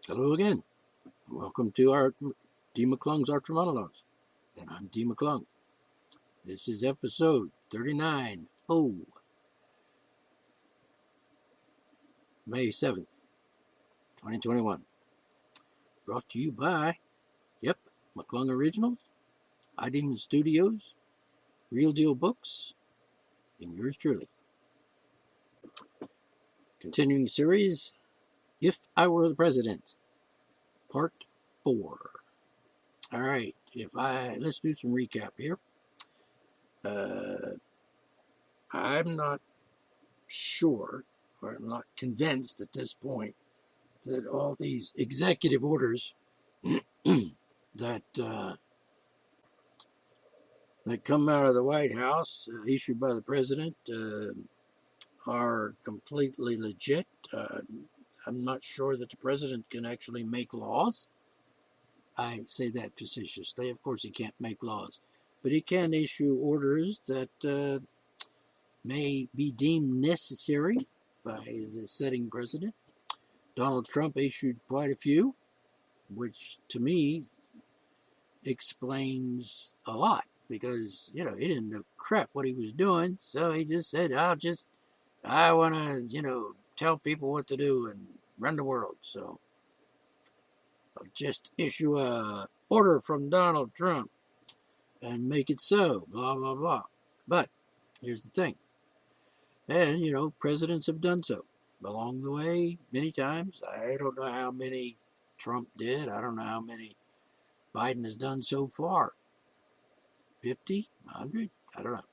Hello again. Welcome to our D. McClung's Archer Monologues. And I'm D. McClung. This is episode 39o, May 7th, 2021. Brought to you by, McClung Originals, iDemon Studios, Real Deal Books, and yours truly. Continuing series, If I Were the President, Part 4. All right, let's do some recap here. I'm not sure, or I'm not convinced at this point, that all these executive orders that come out of the White House, issued by the president, are completely legit. I'm not sure that the president can actually make laws. I say that facetiously. Of course, he can't make laws, but he can issue orders that may be deemed necessary by the sitting president. Donald Trump issued quite a few, which to me explains a lot, because he didn't know crap what he was doing, so he just said, I want to tell people what to do and run the world, so I'll just issue a order from Donald Trump and make it so, blah blah blah. But here's the thing, and presidents have done so along the way many times. I don't know how many Trump did. I don't know how many Biden has done so far. 50? 100? I don't know.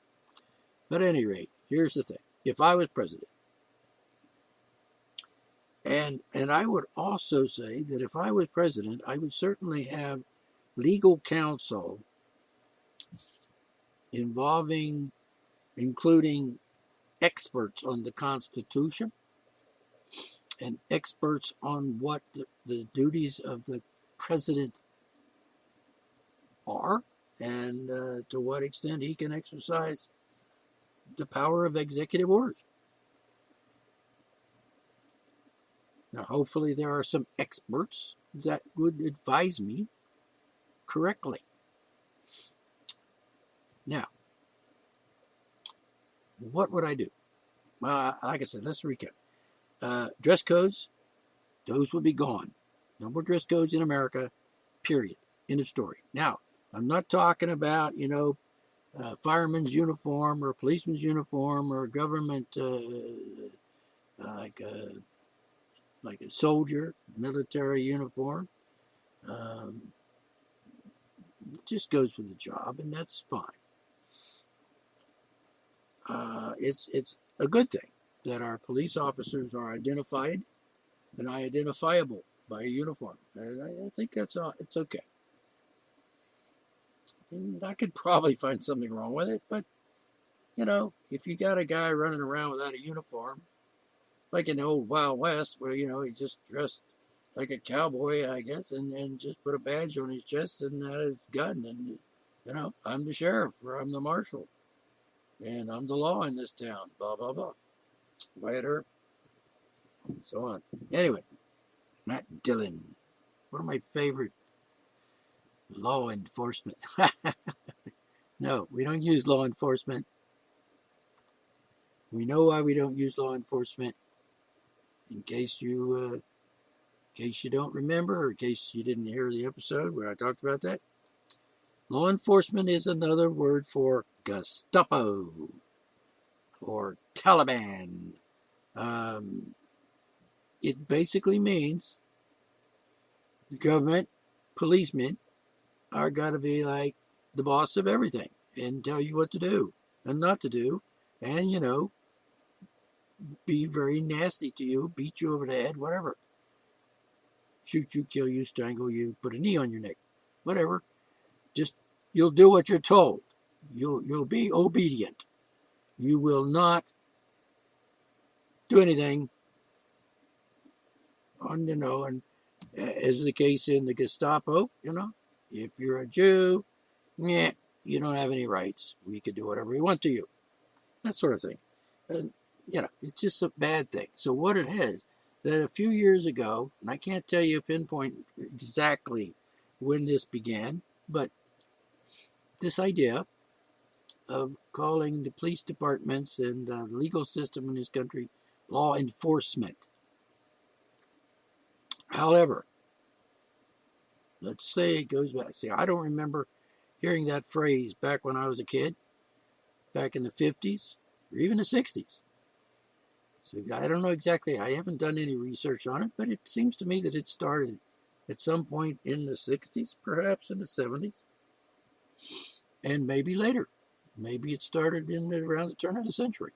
But at any rate, here's the thing. If I was president, and I would also say that if I was president, I would certainly have legal counsel including experts on the Constitution and experts on what the duties of the president are, and to what extent he can exercise the power of executive orders. Now, hopefully there are some experts that would advise me correctly. Now, what would I do? Well, like I said, let's recap. Dress codes, those would be gone. No more dress codes in America, period. End of story. Now, I'm not talking about, fireman's uniform or policeman's uniform or government, like a soldier, military uniform. It just goes with the job, and that's fine. It's a good thing that our police officers are identified and identifiable by a uniform. I think it's okay. And I could probably find something wrong with it, but if you got a guy running around without a uniform, like in the old Wild West, where he just dressed like a cowboy, I guess, and just put a badge on his chest and had his gun, and I'm the sheriff, or I'm the marshal, and I'm the law in this town, blah blah blah, later, so on. Anyway, Matt Dillon, one of my favorite law enforcement. No, we don't use law enforcement. We know why we don't use law enforcement. In case you don't remember, or in case you didn't hear the episode where I talked about that, law enforcement is another word for Gestapo or Taliban. It basically means the government policemen are got to be like the boss of everything and tell you what to do and not to do, and be very nasty to you, beat you over the head, whatever. Shoot you, kill you, strangle you, put a knee on your neck, whatever. Just, you'll do what you're told. You'll be obedient. You will not do anything on, and as the case in the Gestapo, if you're a Jew, you don't have any rights. We could do whatever we want to you. That sort of thing. And, it's just a bad thing. So what it has, that a few years ago, and I can't tell you pinpoint exactly when this began, but this idea of calling the police departments and the legal system in this country law enforcement. However, let's say it goes back. See, I don't remember hearing that phrase back when I was a kid, back in the 50s or even the 60s. So I don't know exactly. I haven't done any research on it, but it seems to me that it started at some point in the 60s, perhaps in the 70s, and maybe later. Maybe it started in around the turn of the century,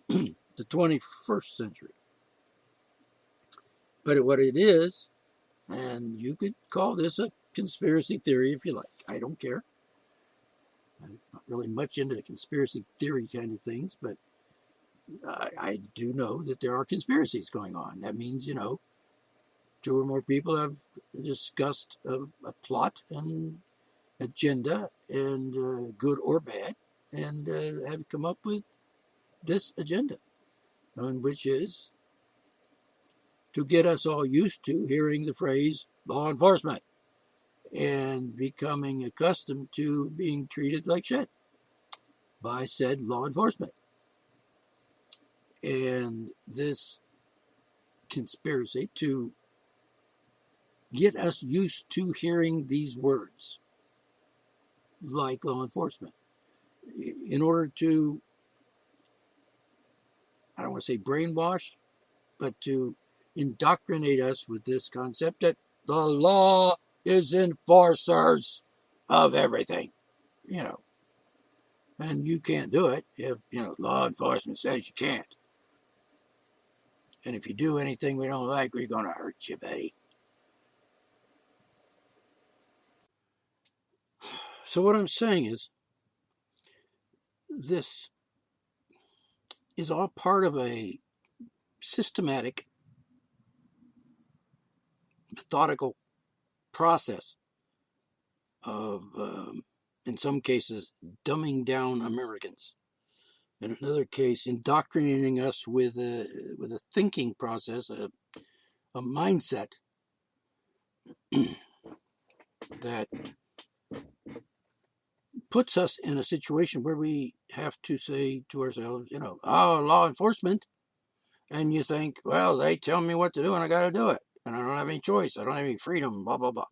the 21st century. But what it is, and you could call this a conspiracy theory if you like. I don't care. I'm not really much into conspiracy theory kind of things, but I do know that there are conspiracies going on. That means, two or more people have discussed a plot and agenda, and good or bad, and have come up with this agenda, which is to get us all used to hearing the phrase law enforcement and becoming accustomed to being treated like shit by said law enforcement. And this conspiracy to get us used to hearing these words like law enforcement in order to, I don't want to say brainwash, but to indoctrinate us with this concept that the law is enforcers of everything, you know, and you can't do it if, law enforcement says you can't. And if you do anything we don't like, we're going to hurt you, buddy. So what I'm saying is, this is all part of a systematic, methodical process of, in some cases, dumbing down Americans. In another case, indoctrinating us with a thinking process, a mindset that puts us in a situation where we have to say to ourselves, oh, law enforcement. And you think, well, they tell me what to do and I got to do it. And I don't have any choice. I don't have any freedom, blah, blah, blah.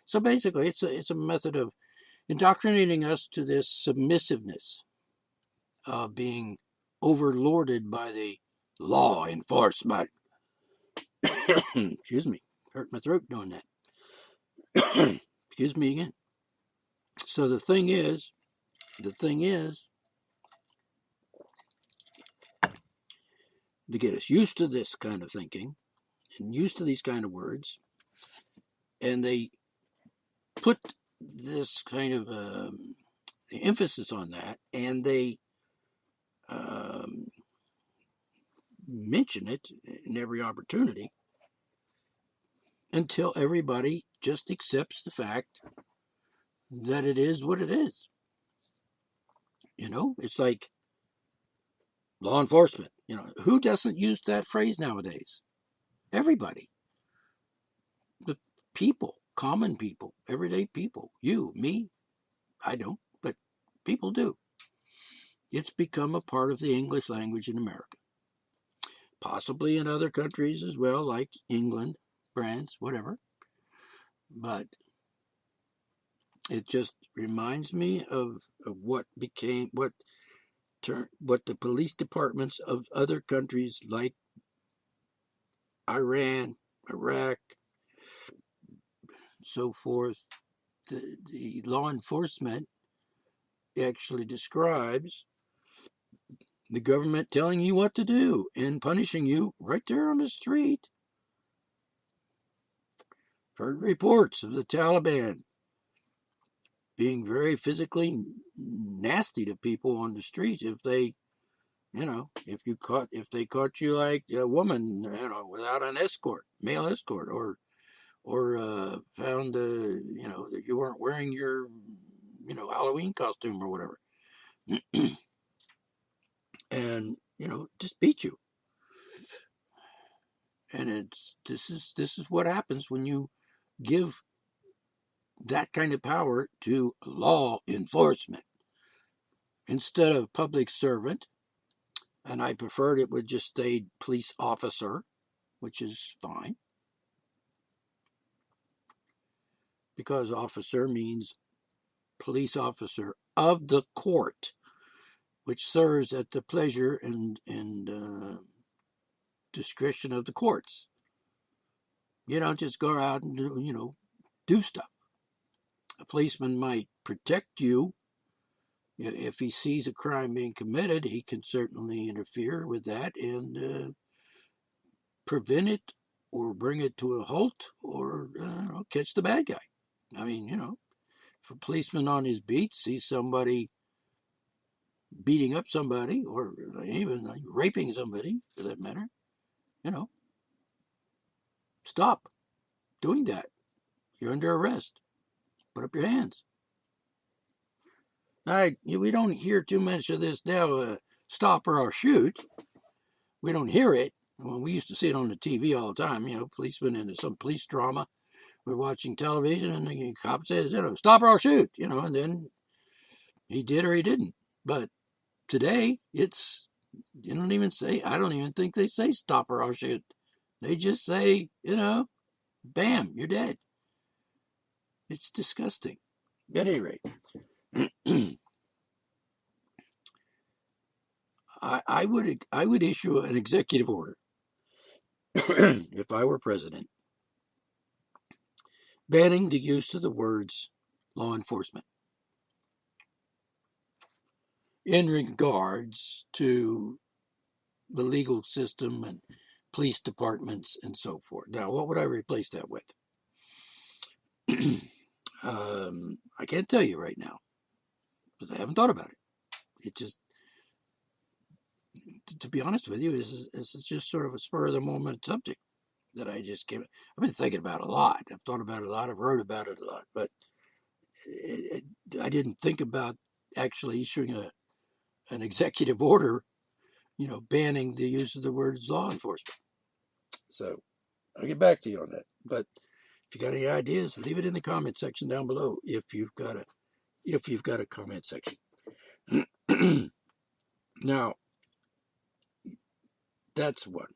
So basically, it's a method of indoctrinating us to this submissiveness of being overlorded by the law enforcement. Excuse me. Hurt my throat doing that. Excuse me again. So the thing is, to get us used to this kind of thinking and used to these kind of words, and they put this kind of emphasis on that, and they mention it in every opportunity until everybody just accepts the fact that it is what it is. It's like law enforcement. Who doesn't use that phrase nowadays? Everybody. The people, common people, everyday people. You, me, I don't, but people do. It's become a part of the English language in America. Possibly in other countries as well, like England, France, whatever. But it just reminds me of what the police departments of other countries like Iran, Iraq, so forth, the law enforcement actually describes the government telling you what to do and punishing you right there on the street. Heard reports of the Taliban being very physically nasty to people on the street if they, if they caught you like a woman, without an escort, male escort, or found, that you weren't wearing your, Halloween costume or whatever, and just beat you. And this is what happens when you give that kind of power to law enforcement instead of public servant. And I preferred it would just stay police officer, which is fine, because officer means police officer of the court, which serves at the pleasure and discretion of the courts. You don't just go out and do stuff. A policeman might protect you. If he sees a crime being committed, he can certainly interfere with that and prevent it or bring it to a halt or catch the bad guy. I mean, if a policeman on his beat sees somebody beating up somebody or even raping somebody, for that matter, stop doing that. You're under arrest. Put up your hands. We don't hear too much of this now. Stop or I'll shoot. We don't hear it. Well, we used to see it on the TV all the time. Policemen in some police drama. We're watching television, and the cop says, stop or I'll shoot. And then he did or he didn't. But today, you don't even say. I don't even think they say stop or I'll shoot. They just say, bam, you're dead. It's disgusting. At any rate. I would issue an executive order if I were president, banning the use of the words law enforcement in regards to the legal system and police departments and so forth. Now, what would I replace that with? I can't tell you right now because I haven't thought about it. It just, to be honest with you, this is just sort of a spur of the moment subject that I just came. I've been thinking about a lot. I've thought about it a lot. I've wrote about it a lot, but I didn't think about actually issuing an executive order, banning the use of the words law enforcement. So I'll get back to you on that. But if you got any ideas, leave it in the comment section down below. If you've got a comment section. Now, that's one.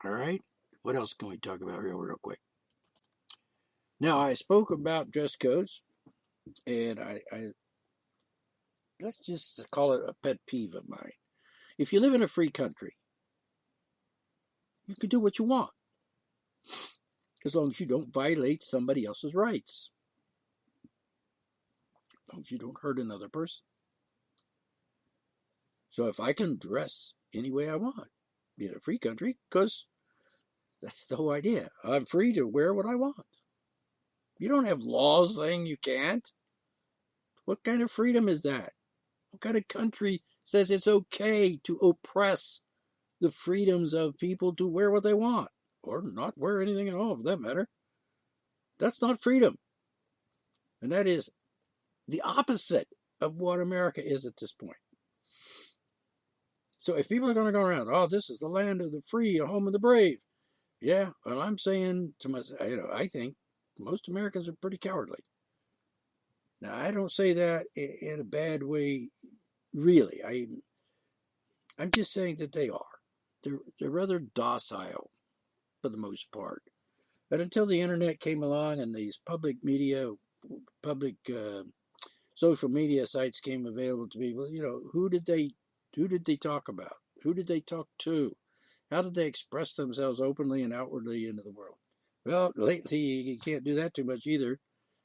All right. What else can we talk about real quick? Now, I spoke about dress codes, and I let's just call it a pet peeve of mine. If you live in a free country, you can do what you want, as long as you don't violate somebody else's rights, as long as you don't hurt another person. So if I can dress any way I want, be in a free country, because that's the whole idea. I'm free to wear what I want. You don't have laws saying you can't. What kind of freedom is that? What kind of country says it's okay to oppress the freedoms of people to wear what they want? Or not wear anything at all, for that matter. That's not freedom. And that is the opposite of what America is at this point. So if people are going to go around, this is the land of the free, a home of the brave. Yeah, well, I'm saying to myself, I think most Americans are pretty cowardly. Now, I don't say that in a bad way, really. I'm just saying that they are. They're rather docile for the most part. But until the internet came along and these public social media sites came available to people, who did they talk about? Who did they talk to? How did they express themselves openly and outwardly into the world? Well, lately you can't do that too much either,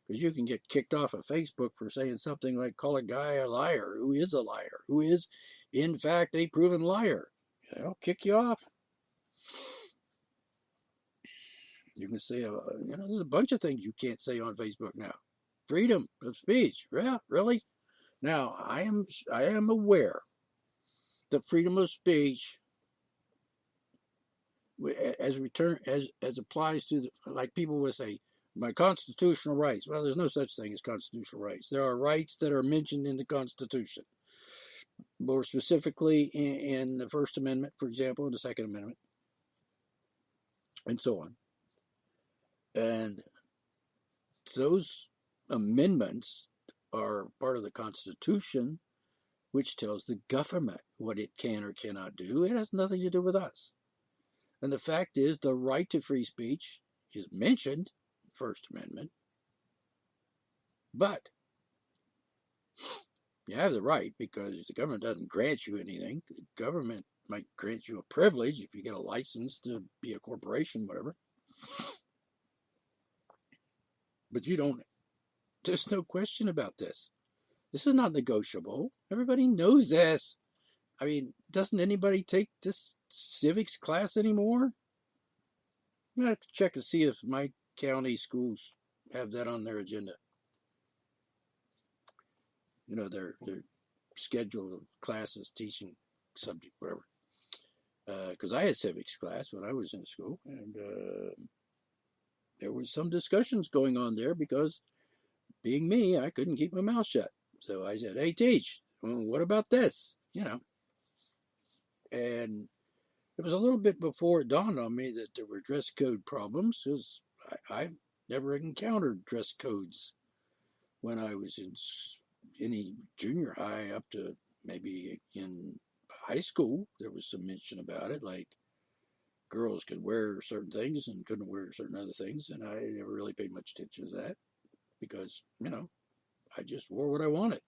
because you can get kicked off of Facebook for saying something like call a guy a liar, who is a liar, who is in fact a proven liar. They'll kick you off. You can say, there's a bunch of things you can't say on Facebook now. Freedom of speech. Yeah, really? Now, I am aware that freedom of speech, as applies to like people would say, my constitutional rights. Well, there's no such thing as constitutional rights. There are rights that are mentioned in the Constitution. More specifically, in the First Amendment, for example, and the Second Amendment. and so on. And those amendments are part of the Constitution, which tells the government what it can or cannot do. It has nothing to do with us. And the fact is, the right to free speech is mentioned, First Amendment, but you have the right because the government doesn't grant you anything. The government might grant you a privilege if you get a license to be a corporation, whatever. But you don't. There's no question about this. This is not negotiable. Everybody knows this. I mean, doesn't anybody take this civics class anymore? I'm gonna have to check to see if my county schools have that on their agenda. You know, their schedule of classes, teaching subject, whatever. Because I had civics class when I was in school, and there was some discussions going on there because, being me, I couldn't keep my mouth shut. So I said, "Hey, teach. Well, what about this?" You know, and it was a little bit before it dawned on me that there were dress code problems, because I've never encountered dress codes when I was in any junior high up to maybe in high school. There was some mention about it, like girls could wear certain things and couldn't wear certain other things, and I never really paid much attention to that because, I just wore what I wanted,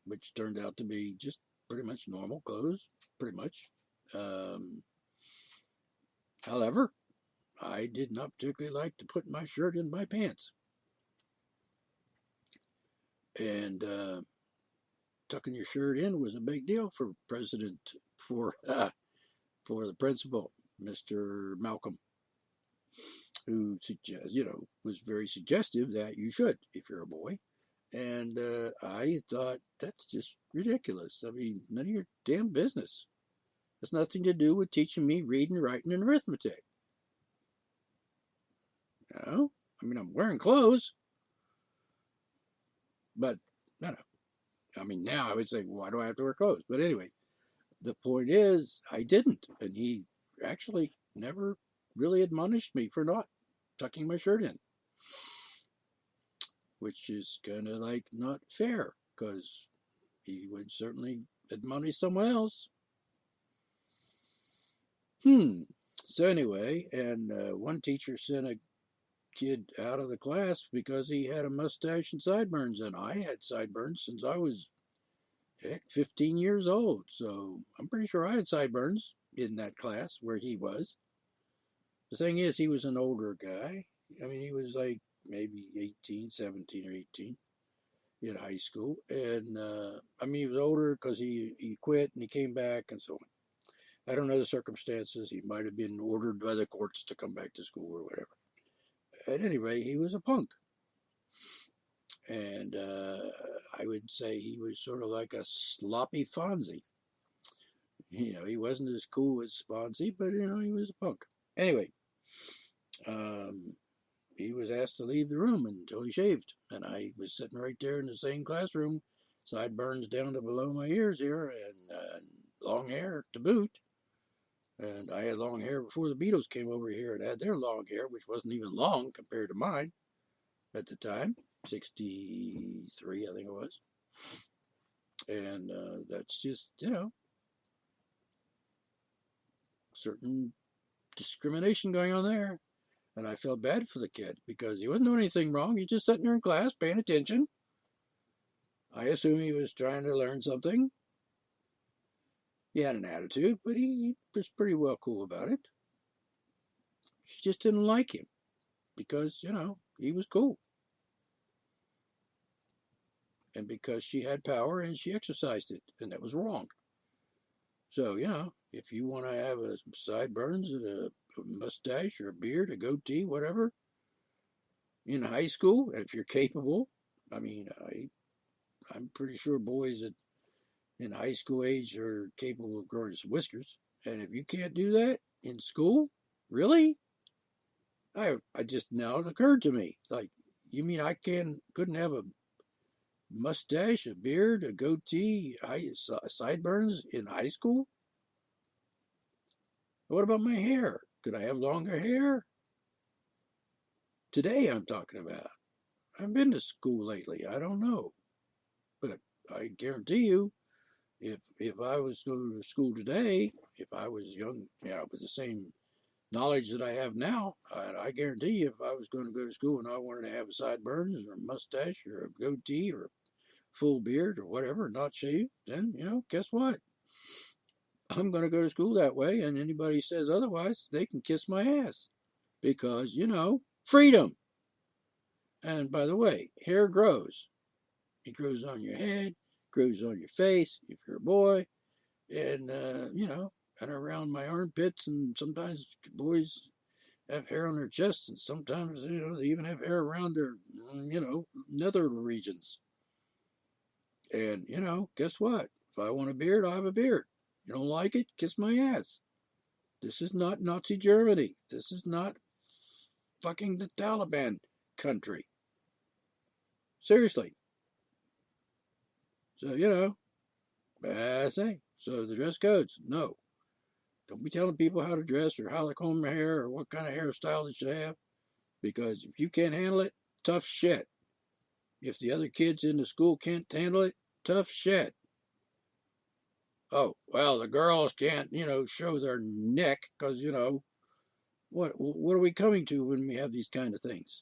which turned out to be just pretty much normal clothes, pretty much. Um, However, I did not particularly like to put my shirt in my pants. And tucking your shirt in was a big deal for for the principal, Mr. Malcolm, who was very suggestive that you should if you're a boy. And I thought, that's just ridiculous. I mean, none of your damn business. It's nothing to do with teaching me reading, writing, and arithmetic. I mean, I'm wearing clothes, but no, no. I mean, now I would say, why do I have to wear clothes? But anyway, the point is, I didn't. And he actually never really admonished me for not tucking my shirt in, which is kind of like not fair because he would certainly admonish someone else. So anyway, and one teacher sent a kid out of the class because he had a mustache and sideburns, and I had sideburns since I was, heck, 15 years old. So I'm pretty sure I had sideburns in that class where he was. The thing is, he was an older guy. I mean, he was like maybe 18, 17 or 18 in high school. And I mean, he was older because he quit and he came back and so on. I don't know the circumstances. He might have been ordered by the courts to come back to school or whatever. At any rate, he was a punk. And I would say he was sort of like a sloppy Fonzie. He wasn't as cool as Fonzie, but, he was a punk. Anyway, he was asked to leave the room until he shaved. And I was sitting right there in the same classroom, sideburns down to below my ears here, and long hair to boot. And I had long hair before the Beatles came over here and had their long hair, which wasn't even long compared to mine at the time. 63, I think it was. And that's just, certain discrimination going on there. And I felt bad for the kid because he wasn't doing anything wrong. He just sitting there in class paying attention. I assume he was trying to learn something. He had an attitude, but he was pretty well cool about it. She just didn't like him because, he was cool. And because she had power and she exercised it, and that was wrong. So, if you want to have a sideburns and a mustache or a beard, a goatee, whatever, in high school, if you're capable, I mean, I'm pretty sure boys in high school age are capable of growing some whiskers. And if you can't do that in school, really? I just now it occurred to me, like, you mean I couldn't have a mustache, a beard, a goatee, sideburns in high school? What about my hair? Could I have longer hair? Today I'm talking about. I've been to school lately. I don't know. But I guarantee you, if I was going to school today, if I was young, with the same knowledge that I have now, I guarantee you, if I was going to go to school and I wanted to have a sideburns or a mustache or a goatee or a full beard or whatever, not shaved, then, guess what? I'm going to go to school that way, and anybody says otherwise, they can kiss my ass. Because, freedom. And by the way, hair grows. It grows on your head, grows on your face if you're a boy, and, and around my armpits, and sometimes boys have hair on their chests, and sometimes, they even have hair around their, nether regions. And, guess what? If I want a beard, I'll have a beard. You don't like it? Kiss my ass. This is not Nazi Germany. This is not fucking the Taliban country. Seriously. So, bad thing. So the dress codes, no. Don't be telling people how to dress or how to comb their hair or what kind of hairstyle they should have. Because if you can't handle it, tough shit. If the other kids in the school can't handle it, tough shit. Oh, well, the girls can't, show their neck because, what are we coming to when we have these kind of things?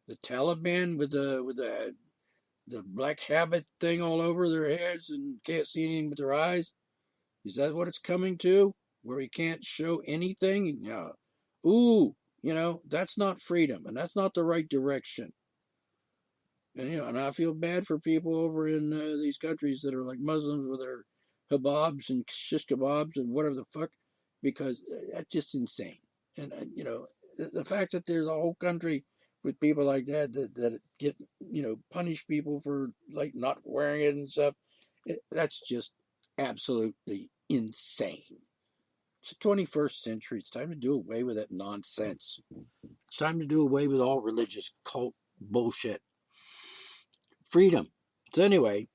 The Taliban with the black habit thing all over their heads and can't see anything but their eyes? Is that what it's coming to? Where we can't show anything? No. Ooh, that's not freedom, and that's not the right direction. And and I feel bad for people over in these countries that are like Muslims with their hababs and shish kebabs and whatever the fuck, because that's just insane. And the fact that there's a whole country with people like that get punish people for like not wearing it and stuff, that's just absolutely insane. It's the 21st century. It's time to do away with that nonsense. It's time to do away with all religious cult bullshit. Freedom. So anyway,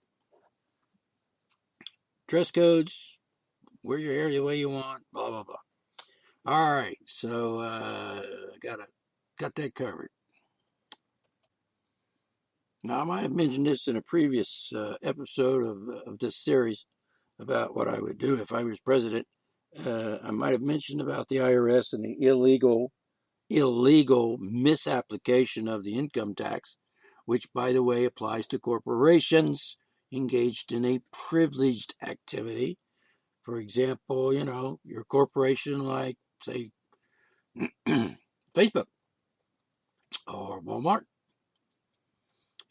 dress codes, wear your hair the way you want, blah blah blah. All right, so got that covered. Now I might have mentioned this in a previous episode of this series about what I would do if I was president. I might have mentioned about the IRS and the illegal misapplication of the income tax, which, by the way, applies to corporations engaged in a privileged activity. For example, your corporation like, say, Facebook or Walmart.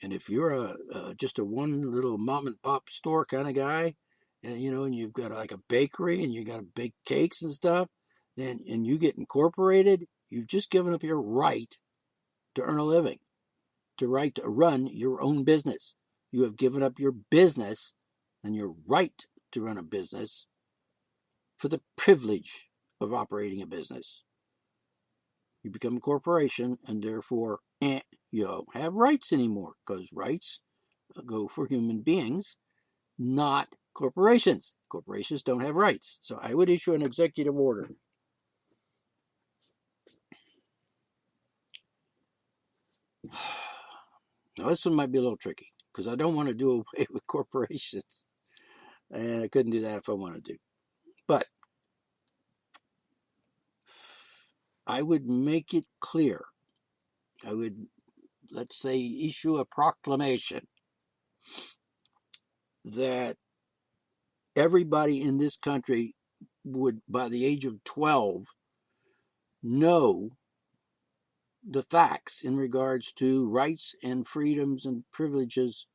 And if you're just a one little mom and pop store kind of guy, and you've got like a bakery and you got to bake cakes and stuff, and you get incorporated, you've just given up your right to earn a living, to right to run your own business. You have given up your business and your right to run a business for the privilege of operating a business. You become a corporation, and therefore you don't have rights anymore, because rights go for human beings, not corporations. Corporations don't have rights. So I would issue an executive order. Now this one might be a little tricky, because I don't want to do away with corporations, and I couldn't do that if I wanted to. But I would make it clear. I would, let's say, issue a proclamation that everybody in this country would, by the age of 12, know the facts in regards to rights and freedoms and privileges,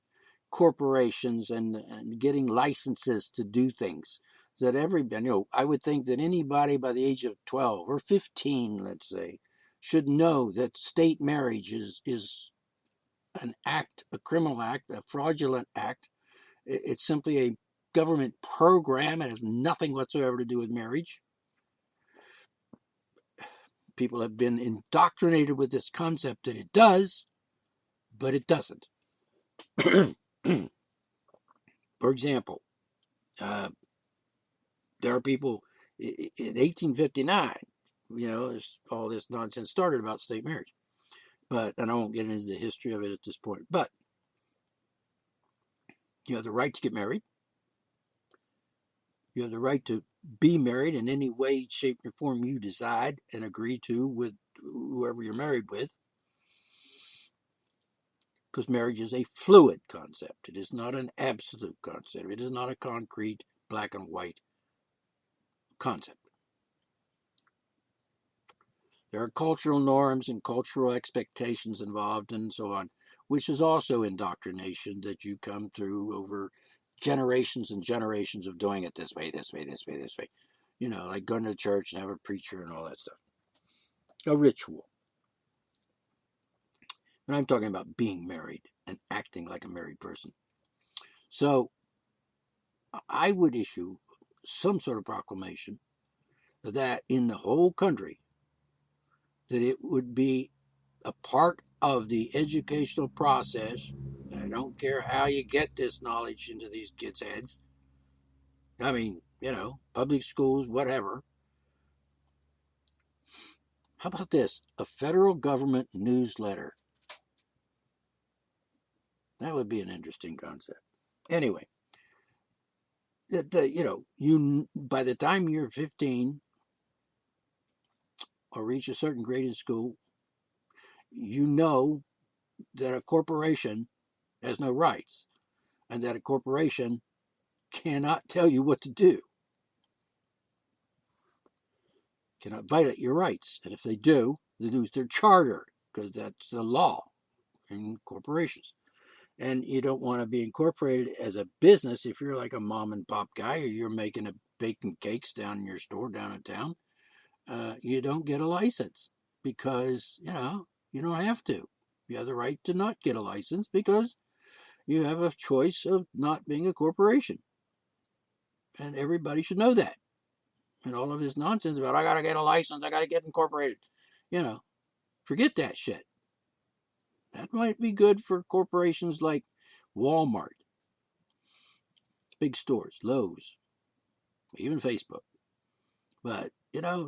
corporations, and getting licenses to do things. That everybody, I would think that anybody by the age of 12 or 15, let's say, should know that state marriage is an act, a criminal act, a fraudulent act. It's simply a government program. It has nothing whatsoever to do with marriage. People have been indoctrinated with this concept that it does, but it doesn't. For example, there are people In 1859, all this nonsense started about state marriage. And I won't get into the history of it at this point. But you have the right to get married. You have the right to be married in any way, shape, or form you decide and agree to with whoever you're married with. Because marriage is a fluid concept. It is not an absolute concept. It is not a concrete black and white concept. There are cultural norms and cultural expectations involved and so on, which is also indoctrination that you come through over generations and generations of doing it this way, this way, this way, this way. Like going to church and have a preacher and all that stuff. A ritual. And I'm talking about being married and acting like a married person. So I would issue some sort of proclamation that in the whole country, that it would be a part of the educational process. I don't care how you get this knowledge into these kids' heads. I mean, public schools, whatever. How about this? A federal government newsletter. That would be an interesting concept. Anyway, you by the time you're 15 or reach a certain grade in school, you know that a corporation has no rights and that a corporation cannot tell you what to do, cannot violate your rights. And if they do, they lose their charter because that's the law in corporations. And you don't want to be incorporated as a business if you're like a mom and pop guy or you're baking cakes down in your store down in town. You don't get a license because, you don't have to. You have the right to not get a license because you have a choice of not being a corporation. And everybody should know that. And all of this nonsense about, I got to get a license, I got to get incorporated. Forget that shit. That might be good for corporations like Walmart, big stores, Lowe's, even Facebook. But,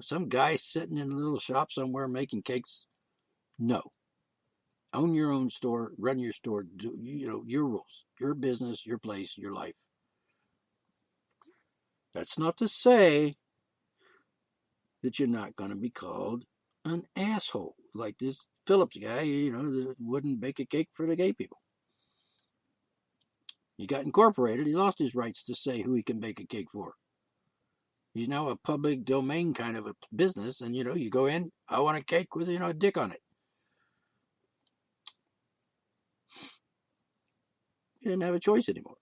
some guy sitting in a little shop somewhere making cakes, no. Own your own store, run your store, do, your rules, your business, your place, your life. That's not to say that you're not going to be called an asshole like this Phillips guy, that wouldn't bake a cake for the gay people. He got incorporated. He lost his rights to say who he can bake a cake for. He's now a public domain kind of a business, and you go in, I want a cake with a dick on it. He didn't have a choice anymore.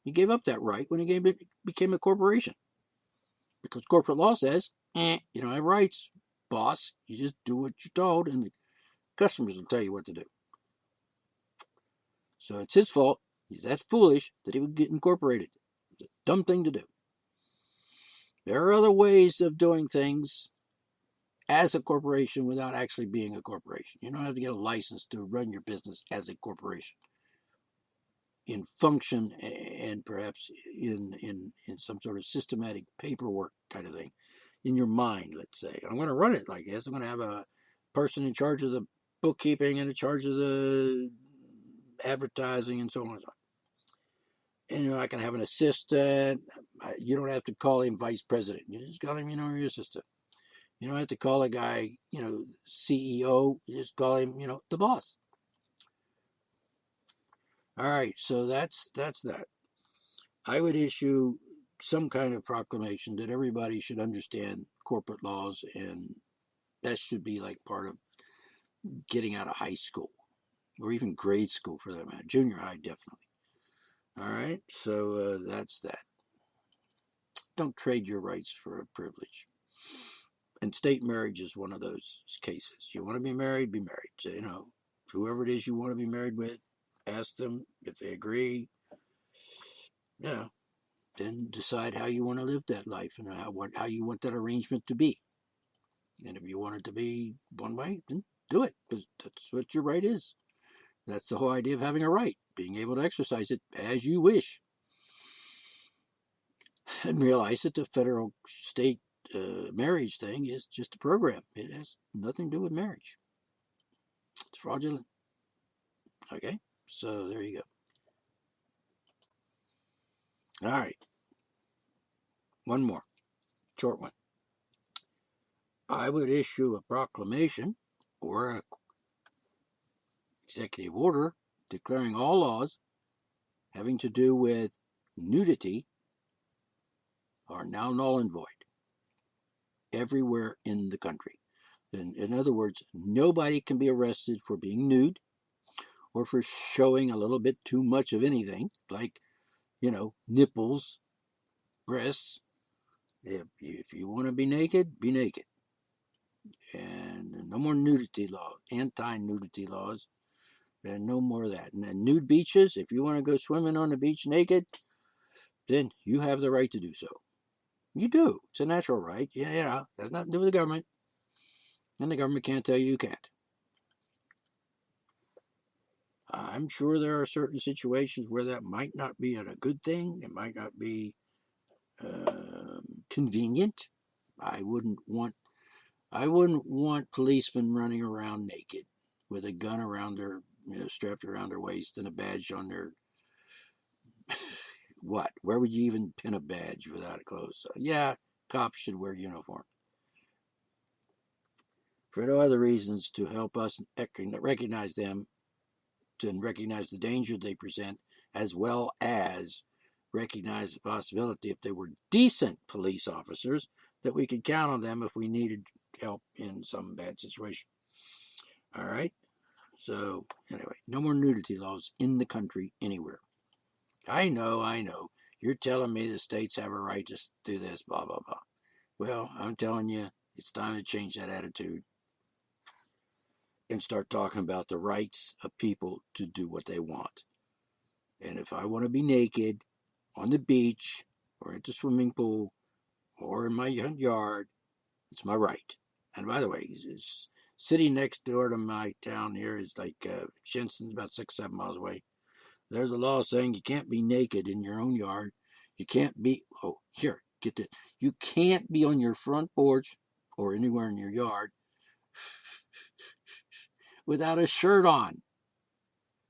He gave up that right when he became a corporation. Because corporate law says, you don't have rights, boss. You just do what you're told, and the customers will tell you what to do. So it's his fault. He's that foolish that he would get incorporated. It's a dumb thing to do. There are other ways of doing things as a corporation without actually being a corporation. You don't have to get a license to run your business as a corporation. In function and perhaps in some sort of systematic paperwork kind of thing. In your mind, let's say. I'm going to run it like this. I'm going to have a person in charge of the bookkeeping and in charge of the advertising and so on and so on. And I can have an assistant. You don't have to call him vice president. You just call him, your assistant. You don't have to call a guy, CEO. You just call him, the boss. All right, so that's that. I would issue some kind of proclamation that everybody should understand corporate laws, and that should be like part of getting out of high school or even grade school for that matter. Junior high, definitely. All right, so that's that. Don't trade your rights for a privilege. And state marriage is one of those cases. You want to be married, be married. So, whoever it is you want to be married with, ask them if they agree. Then decide how you want to live that life and how you want that arrangement to be. And if you want it to be one way, then do it, because that's what your right is. That's the whole idea of having a right, being able to exercise it as you wish. And realize that the federal, state, marriage thing is just a program. It has nothing to do with marriage. It's fraudulent. Okay, so there you go. All right, one more, short one. I would issue a proclamation or an executive order declaring all laws having to do with nudity are now null and void everywhere in the country. In other words, nobody can be arrested for being nude or for showing a little bit too much of anything, like, nipples, breasts. If you want to be naked, be naked. And no more nudity laws, anti-nudity laws, and no more of that. And then nude beaches, if you want to go swimming on the beach naked, then you have the right to do so. You do. It's a natural right. Yeah, that's nothing to do with the government. And the government can't tell you can't. I'm sure there are certain situations where that might not be a good thing. It might not be convenient. I wouldn't want policemen running around naked with a gun around their, strapped around their waist and a badge on their. What? Where would you even pin a badge without clothes? So, yeah, cops should wear uniform. For no other reasons to help us recognize them, to recognize the danger they present, as well as recognize the possibility, if they were decent police officers, that we could count on them if we needed help in some bad situation. All right? So, anyway, no more nudity laws in the country anywhere. I know. You're telling me the states have a right to do this, blah, blah, blah. Well, I'm telling you, it's time to change that attitude and start talking about the rights of people to do what they want. And if I want to be naked on the beach or at the swimming pool or in my yard, it's my right. And by the way, city next door to my town here is like Shinson's about 6-7 miles away. There's a law saying you can't be naked in your own yard. You can't be, here, get this. You can't be on your front porch or anywhere in your yard without a shirt on.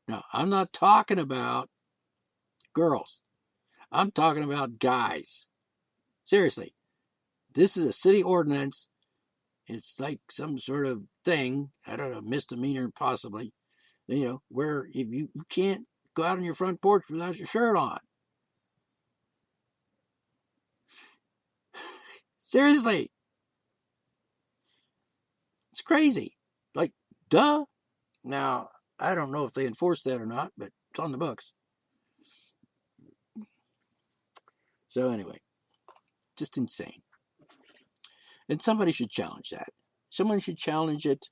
Now, I'm not talking about girls. I'm talking about guys. Seriously, this is a city ordinance. It's like some sort of thing, I don't know, misdemeanor possibly, where if you can't go out on your front porch without your shirt on. Seriously. It's crazy. Like, duh. Now, I don't know if they enforce that or not, but it's on the books. So anyway, just insane. And somebody should challenge that. Someone should challenge it,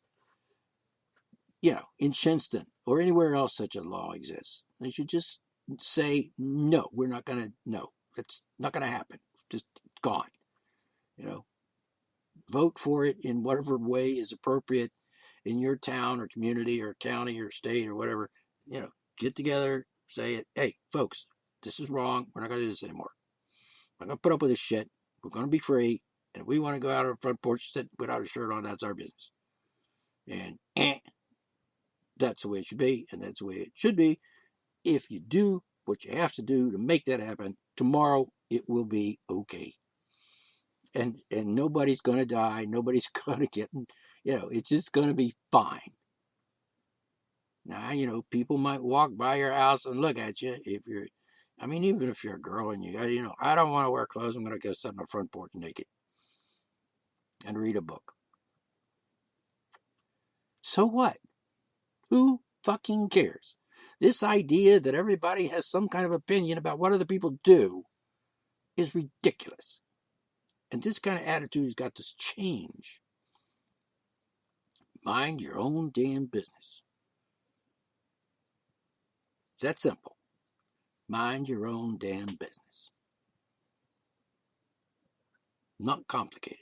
in Shinston or anywhere else such a law exists. They should just say, no, we're not going to, no, it's not going to happen. Just gone. Vote for it in whatever way is appropriate in your town or community or county or state or whatever. Get together, say it. Hey, folks, this is wrong. We're not going to do this anymore. We're not going to put up with this shit. We're going to be free. And if we want to go out on our front porch, sit without a shirt on, that's our business. And that's the way it should be. And that's the way it should be. If you do what you have to do to make that happen, tomorrow it will be okay. And nobody's going to die. Nobody's going to get, it's just going to be fine. Now, people might walk by your house and look at you even if you're a girl and I don't want to wear clothes, I'm going to go sit on the front porch naked and read a book. So what? Who fucking cares? This idea that everybody has some kind of opinion about what other people do is ridiculous. And this kind of attitude has got to change. Mind your own damn business. It's that simple. Mind your own damn business. Not complicated.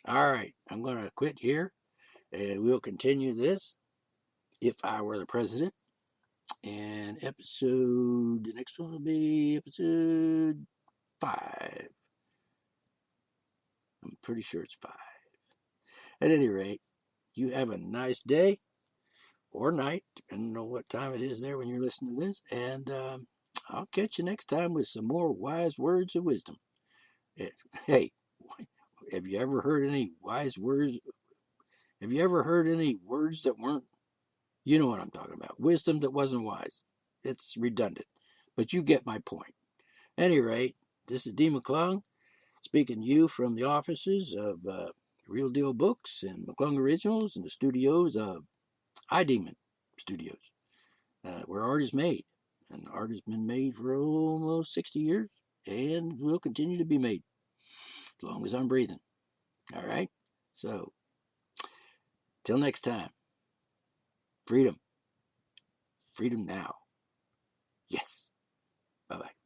All right, I'm going to quit here, and we'll continue this if I were the president. And the next one will be episode 5. I'm pretty sure it's 5. At any rate, you have a nice day or night, depending on what time it is there when you're listening to this. And I'll catch you next time with some more wise words of wisdom. Hey, have you ever heard any wise words? Have you ever heard any words that weren't, you know what I'm talking about, wisdom that wasn't wise? It's redundant, but you get my point. At any rate, this is D. McClung speaking to you from the offices of Real Deal Books and McClung Originals and the studios of iDemon Studios, where art is made. And art has been made for almost 60 years and will continue to be made as long as I'm breathing. All right? So, till next time, freedom. Freedom now. Yes. Bye-bye.